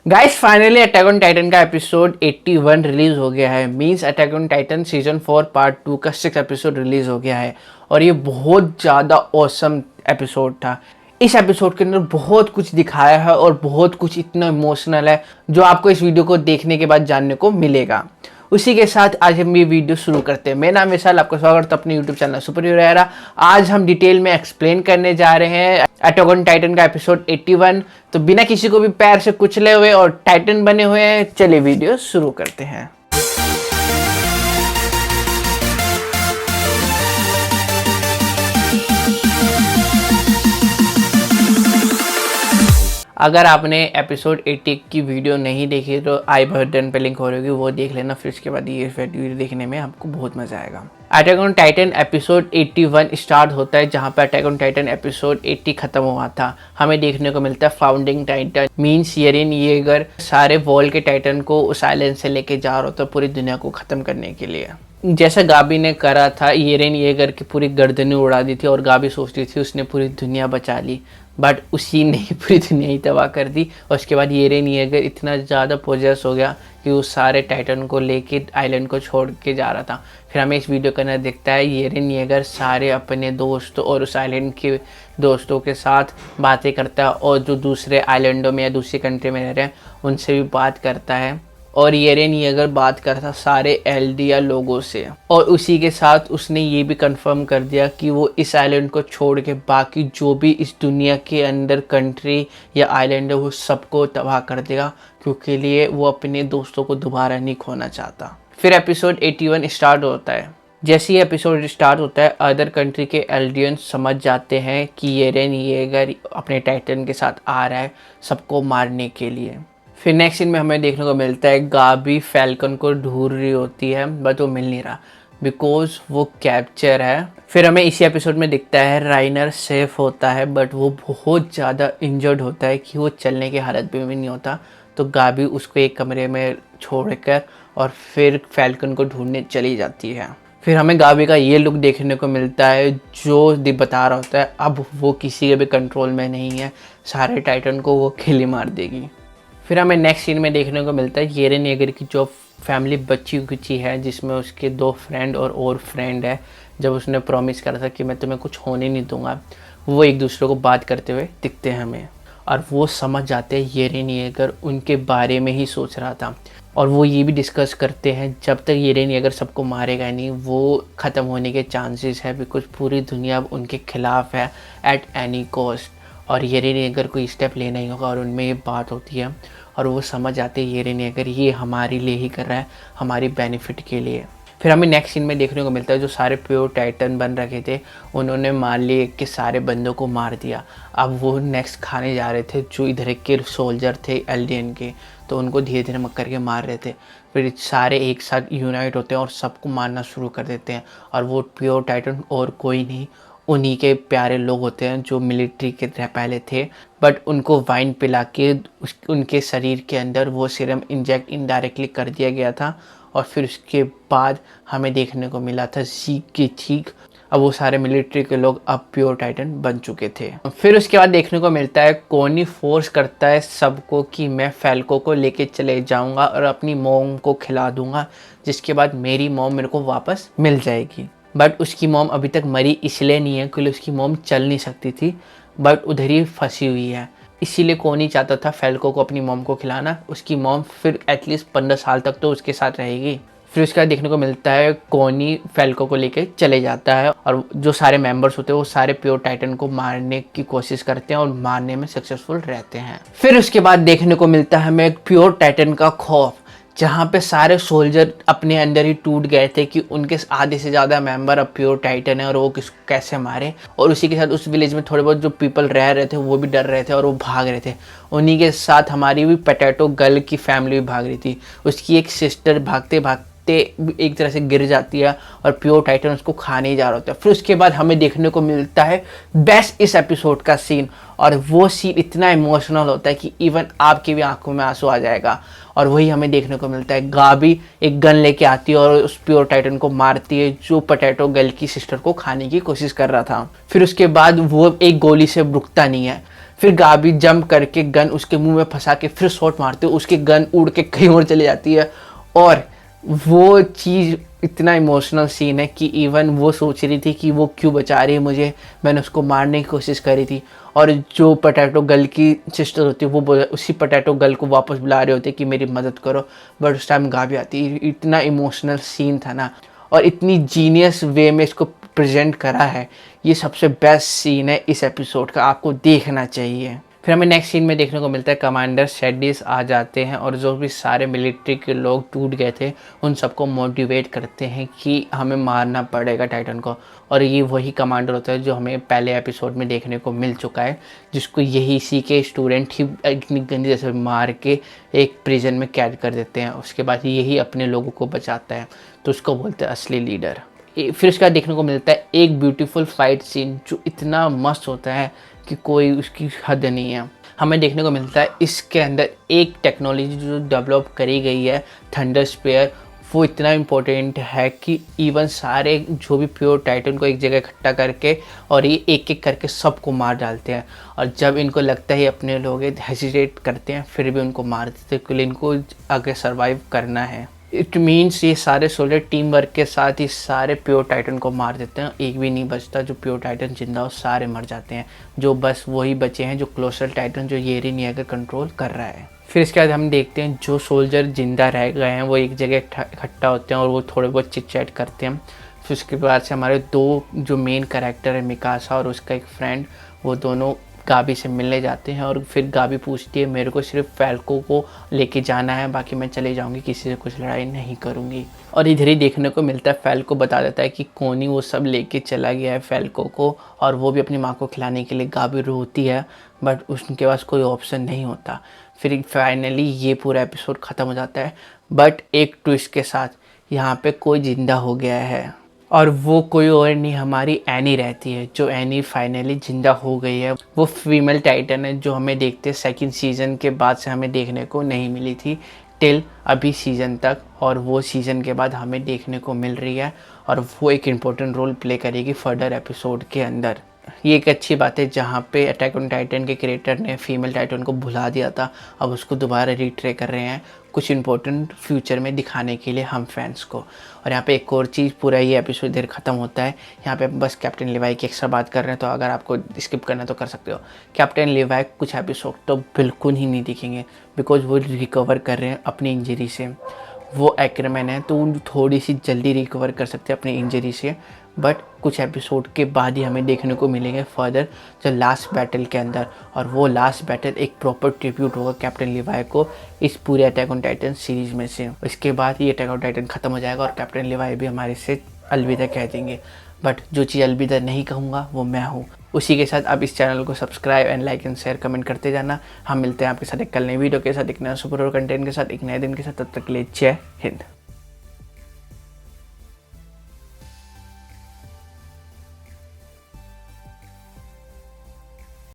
Guys finally attack on Titan का episode 81 release हो गया है। Means attack on Titan season 4 part 2 का 6 एपिसोड रिलीज हो गया है और ये बहुत ज़्यादा ऑसम एपिसोड था। इस एपिसोड के अंदर बहुत कुछ दिखाया है और बहुत कुछ इतना इमोशनल है जो आपको इस वीडियो को देखने के बाद जानने को मिलेगा। उसी के साथ आज हम ये वीडियो शुरू करते हैं। मेरा नाम विशाल, आपका स्वागत है अपने YouTube channel super hero era. आज हम डिटेल में एक्सप्लेन करने जा रहे हैं अटैक ऑन टाइटन का एपिसोड 81। तो बिना किसी को भी पैर से कुचले हुए और टाइटन बने हुए हैं, चलिए वीडियो शुरू करते हैं। अगर आपने एपिसोड 80 की वीडियो नहीं देखी तो आई बटन पे लिंक हो रही होगी, वो देख लेना। फिर उसके बाद ये वीडियो देखने में आपको बहुत मजा आएगा। Attack on Titan episode 81 start होता है जहां पर अटैक ऑन टाइटन एपिसोड 80 खत्म हुआ था। हमें देखने को मिलता है फाउंडिंग टाइटन मींस येरेन येगर सारे वॉल के टाइटन को उस आइलैंड से लेके जा रहा था पूरी दुनिया को खत्म करने के लिए। जैसा गाबी ने करा था, येरेन येगर की पूरी गर्दनें उड़ा दी थी और गाबी सोचती थी उसने पूरी दुनिया बचा ली, बट उसी ने पूरी दुनिया ही तबाह कर दी। और उसके बाद येरेन येगर इतना ज़्यादा पोजेस हो गया कि वो सारे टाइटन को लेके आइलैंड को छोड़ के जा रहा था। फिर हमें इस वीडियो के अंदर दिखता है येरेन येगर सारे अपने दोस्तों और उस आइलैंड के दोस्तों के साथ बातें करता है और जो दूसरे आइलैंडों में या दूसरी कंट्री में रह रहे हैं उनसे भी बात करता है। और येरेन येगर बात करता सारे एल्डिया लोगों से और उसी के साथ उसने ये भी कंफर्म कर दिया कि वो इस आइलैंड को छोड़ के बाकी जो भी इस दुनिया के अंदर कंट्री या आइलैंड है वो सबको तबाह कर देगा, क्योंकि लिए वो अपने दोस्तों को दोबारा नहीं खोना चाहता। फिर एपिसोड 81 स्टार्ट होता है। जैसे ही एपिसोड स्टार्ट होता है अदर कंट्री के एल्डियंस समझ जाते हैं कि येरेन येगर अपने टाइटन के साथ आ रहा है सबको मारने के लिए। फिर नेक्स्ट सीन में हमें देखने को मिलता है गाबी फैल्कन को ढूंढ रही होती है बट वो मिल नहीं रहा बिकॉज वो कैप्चर है। फिर हमें इसी एपिसोड में दिखता है राइनर सेफ होता है बट वो बहुत ज़्यादा इंजर्ड होता है कि वो चलने की हालत में भी नहीं होता। तो गाबी उसको एक कमरे में छोड़कर और फिर फैल्कन को ढूंढने चली जाती है। फिर हमें गाबी का ये लुक देखने को मिलता है जो बता रहा होता है अब वो किसी के भी कंट्रोल में नहीं है, सारे टाइटन को वो अकेले मार देगी। फिर हमें नेक्स्ट सीन में देखने को मिलता है येरेन येगर की जो फैमिली बची कुची है जिसमें उसके 2 फ्रेंड और फ्रेंड है। जब उसने प्रॉमिस करा था कि मैं तुम्हें कुछ होने नहीं दूंगा, वो एक दूसरे को बात करते हुए दिखते हैं हमें और वो समझ जाते हैं येरेन येगर उनके बारे में ही सोच रहा था। और वो ये भी डिस्कस करते हैं जब तक येरेन येगर सबको मारेगा नहीं वो ख़त्म होने के चांसेस है, बिकॉज पूरी दुनिया अब उनके खिलाफ है एट एनी कॉस्ट और येरेन येगर को स्टेप लेना ही होगा। और उनमें ये बात होती है और वो समझ आते हैं येरेन येगर ये हमारे लिए ही कर रहा है, हमारी बेनिफिट के लिए। फिर हमें नेक्स्ट सीन में देखने को मिलता है जो सारे प्योर टाइटन बन रखे थे उन्होंने मान लिए कि सारे बंदों को मार दिया। अब वो नेक्स्ट खाने जा रहे थे जो इधर के सोल्जर थे एल्डियन के, तो उनको धीरे धीरे मक करके मार रहे थे। फिर सारे एक साथ यूनाइट होते हैं और सबको मारना शुरू कर देते हैं। और वो प्योर टाइटन और कोई नहीं, उन्हीं के प्यारे लोग होते हैं जो मिलिट्री के पहले थे, बट उनको वाइन पिला के उनके शरीर के अंदर वो सीरम इंजेक्ट इनडायरेक्टली कर दिया गया था। और फिर उसके बाद हमें देखने को मिला था ज़ीक की चीख। अब वो सारे मिलिट्री के लोग अब प्योर टाइटन बन चुके थे। फिर उसके बाद देखने को मिलता है कोनी फोर्स करता है सबको कि मैं फैल्को को लेके चले जाऊंगा और अपनी मॉम को खिला दूंगा, जिसके बाद मेरी मॉम मेरे को वापस मिल जाएगी। बट उसकी मॉम अभी तक मरी इसलिए नहीं है क्योंकि उसकी मॉम चल नहीं सकती थी, बट उधर ही फंसी हुई है। इसीलिए कोनी चाहता था फैल्को को अपनी मॉम को खिलाना। उसकी मॉम फिर एटलीस्ट 15 साल तक तो उसके साथ रहेगी। फिर उसके बाद देखने को मिलता है कोनी फैल्को को लेके चले जाता है और जो सारे मेंबर्स होते हैं वो सारे प्योर टाइटन को मारने की कोशिश करते हैं और मारने में सक्सेसफुल रहते हैं। फिर उसके बाद देखने को मिलता है हमें प्योर टाइटन का खौफ, जहाँ पे सारे सोल्जर अपने अंदर ही टूट गए थे कि उनके आधे से ज़्यादा मेंबर अब प्योर टाइटन है और वो कैसे मारे। और उसी के साथ उस विलेज में थोड़े बहुत जो पीपल रह रहे थे वो भी डर रहे थे और वो भाग रहे थे। उन्हीं के साथ हमारी भी पोटैटो गर्ल की फैमिली भी भाग रही थी। उसकी एक सिस्टर भागते भागते एक तरह से गिर जाती है और प्योर टाइटन उसको खाने ही जा रहा होता है। फिर उसके बाद हमें देखने को मिलता है बेस्ट इस एपिसोड का सीन, और वो सीन इतना इमोशनल होता है कि इवन आपकी भी आंखों में आंसू आ जाएगा। और वही हमें देखने को मिलता है गाबी एक गन लेके आती है और उस प्योर टाइटन को मारती है जो पोटैटो गर्ल की सिस्टर को खाने की कोशिश कर रहा था। फिर उसके बाद वो एक गोली से रुकता नहीं है, फिर गाबी जंप करके गन उसके मुंह में फंसा के फिर शॉट मारते हो, उसकी गन उड़ के कहीं और चली जाती है। और वो चीज़ इतना इमोशनल सीन है कि इवन वो सोच रही थी कि वो क्यों बचा रही है मुझे, मैंने उसको मारने की कोशिश करी थी। और जो पोटैटो गर्ल की सिस्टर होती है वो उसी पोटैटो गर्ल को वापस बुला रहे होते कि मेरी मदद करो, बट उस टाइम गाबी आती। इतना इमोशनल सीन था ना, और इतनी जीनियस वे में इसको प्रेजेंट करा है। ये सबसे बेस्ट सीन है इस एपिसोड का, आपको देखना चाहिए। फिर हमें नेक्स्ट सीन में देखने को मिलता है कमांडर शेडिस आ जाते हैं और जो भी सारे मिलिट्री के लोग टूट गए थे उन सबको मोटिवेट करते हैं कि हमें मारना पड़ेगा टाइटन को। और ये वही कमांडर होता है जो हमें पहले एपिसोड में देखने को मिल चुका है, जिसको यही इसी के स्टूडेंट ही इतनी गंदी जैसे मार के एक प्रिजन में कैद कर देते हैं। उसके बाद यही अपने लोगों को बचाता है, तो उसको बोलते हैं असली लीडर। फिर उसके बाद देखने को मिलता है एक ब्यूटीफुल फाइट सीन जो इतना मस्त होता है कि कोई उसकी हद नहीं है। हमें देखने को मिलता है इसके अंदर एक टेक्नोलॉजी जो डेवलप करी गई है थंडर स्पेयर, वो इतना इम्पोर्टेंट है कि इवन सारे जो भी प्योर टाइटन को एक जगह इकट्ठा करके और ये एक एक करके सबको मार डालते हैं। और जब इनको लगता है अपने लोग हेजिटेट करते हैं फिर भी उनको मार देते हैं, क्योंकि इनको आगे सर्वाइव करना है। इट मीन्स ये सारे सोल्जर टीम वर्क के साथ ही सारे प्योर टाइटन को मार देते हैं, एक भी नहीं बचता जो प्योर टाइटन जिंदा हो, सारे मर जाते हैं। जो बस वही बचे हैं जो क्लोसल टाइटन जो येरी निया का कंट्रोल कर रहा है। फिर इसके बाद हम देखते हैं जो सोल्जर जिंदा रह गए हैं वो एक जगह इकट्ठा होते हैं और वो थोड़े बहुत चिट चैट करते हैं। फिर उसके बाद से हमारे दो जो मेन कैरेक्टर है मिकासा और उसका एक फ्रेंड, वो दोनों गाबी से मिलने जाते हैं। और फिर गाबी पूछती है मेरे को सिर्फ फैल्को को लेके जाना है, बाकी मैं चले जाऊंगी, किसी से कुछ लड़ाई नहीं करूंगी। और इधर ही देखने को मिलता है फैल्को बता देता है कि कोनी वो सब लेके चला गया है फैल्को को, और वो भी अपनी माँ को खिलाने के लिए। गाबी रोती है बट उनके पास कोई ऑप्शन नहीं होता। फिर फाइनली ये पूरा एपिसोड ख़त्म हो जाता है, बट एक ट्विस्ट के साथ, यहाँ पे कोई ज़िंदा हो गया है और वो कोई और नहीं हमारी एनी रहती है। जो एनी फाइनली जिंदा हो गई है, वो फीमेल टाइटन है जो हमें देखते सेकंड सीज़न के बाद से हमें देखने को नहीं मिली थी टिल अभी सीज़न तक, और वो सीज़न के बाद हमें देखने को मिल रही है और वो एक इम्पोर्टेंट रोल प्ले करेगी फर्दर एपिसोड के अंदर। ये एक अच्छी बात है जहाँ पे अटैक ऑन टाइटन के क्रिएटर ने फीमेल टाइटन को भुला दिया था, अब उसको दोबारा रीट्रे कर रहे हैं कुछ इंपॉर्टेंट फ्यूचर में दिखाने के लिए हम फैंस को। और यहाँ पे एक और चीज़, पूरा ये एपिसोड इधर ख़त्म होता है, यहाँ पे बस कैप्टन लिवाई की एक्स्ट्रा बात कर रहे हैं, तो अगर आपको स्किप करना है तो कर सकते हो। कैप्टन लिवाई कुछ एपिसोड तो बिल्कुल ही नहीं दिखेंगे बिकॉज वो रिकवर कर रहे हैं अपनी इंजरी से। वो एक्रेमैन है तो थोड़ी सी जल्दी रिकवर कर सकते हैं अपनी इंजरी से, बट कुछ एपिसोड के बाद ही हमें देखने को मिलेंगे फर्दर जो लास्ट बैटल के अंदर। और वो लास्ट बैटल एक प्रॉपर ट्रिब्यूट होगा कैप्टन लिवाई को इस पूरे अटैक ऑन टाइटन सीरीज़ में से। इसके बाद ये अटैक ऑन टाइटन ख़त्म हो जाएगा और कैप्टन लिवाई भी हमारे से अलविदा कह देंगे। बट जो चीज़ अलविदा नहीं कहूँगा वो मैं हूँ। उसी के साथ आप इस चैनल को subscribe and like and share comment करते जाना। हम मिलते हैं आपके साथ एक कल नई वीडियो के साथ, एक नया सुपर कंटेंट के साथ, एक नए दिन के साथ। तब तक के लिए जय हिंद।